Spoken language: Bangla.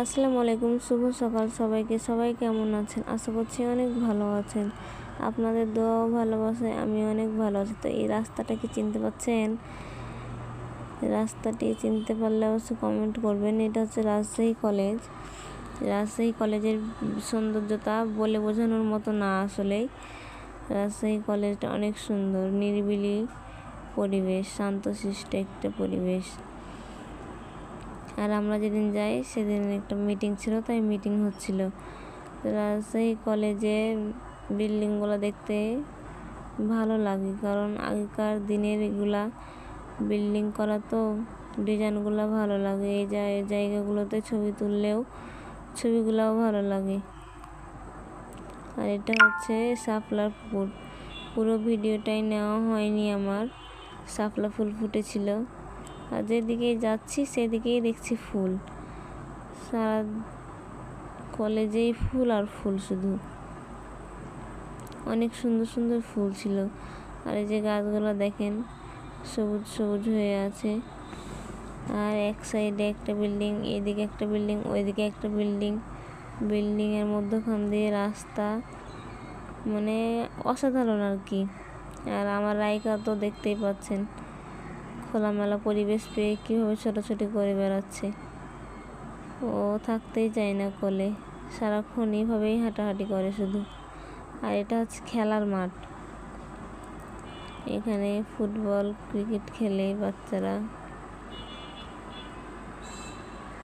আসসালামু আলাইকুম, শুভ সকাল সবাইকে। সবাই কেমন আছেন? আশা করছি অনেক ভালো আছেন। আপনাদের দোয়া ও ভালোবাসায় আমি অনেক ভালো আছি। তো এই রাস্তাটা কি চিনতে পারছেন? রাস্তাটি চিনতে পারলে অবশ্যই কমেন্ট করবেন। এটা হচ্ছে রাজশাহী কলেজ। রাজশাহী কলেজের সৌন্দর্যতা বলে বোঝানোর মতো না। আসলেই রাজশাহী কলেজটা অনেক সুন্দর, নিরিবিলি পরিবেশ, শান্তশিষ্ট একটা পরিবেশ। আর আমরা যেদিন যাই সেদিন একটা মিটিং ছিল, তাই মিটিং হচ্ছিল। রাজশাহী কলেজে বিল্ডিংগুলো দেখতে ভালো লাগে, কারণ আগেকার দিনের এগুলা বিল্ডিং করা, তো ডিজাইনগুলো ভালো লাগে। এই জায়গাগুলোতে ছবি তুললেও ছবিগুলোও ভালো লাগে। আর এটা হচ্ছে শাপলার ফুল। পুরো ভিডিওটাই নেওয়া হয়নি আমার। শাপলা ফুল ফুটেছিল, আর যেদিকে যাচ্ছি সেদিকেই দেখছি ফুল। সারা কলেজেই ফুল আর ফুল, শুধু অনেক সুন্দর সুন্দর ফুল ছিল। আর এই যে গাছগুলো দেখেন, সবুজ সবুজ হয়ে আছে। আর এক সাইডে একটা বিল্ডিং, এদিকে একটা বিল্ডিং, ওইদিকে একটা বিল্ডিং। বিল্ডিংয়ের মধ্যখান দিয়ে রাস্তা, মানে অসাধারণ আর কি। আর আমার রাইকা তো দেখতেই পাচ্ছেন, খোলামেলা পরিবেশ পেয়ে কীভাবে ছোটাছুটি করে বেড়াচ্ছে। ও থাকতেই চায় না কোলে, সারাক্ষণ এইভাবেই হাঁটাহাঁটি করে শুধু। আর এটা হচ্ছে খেলার মাঠ। এখানে ফুটবল, ক্রিকেট খেলে বাচ্চারা।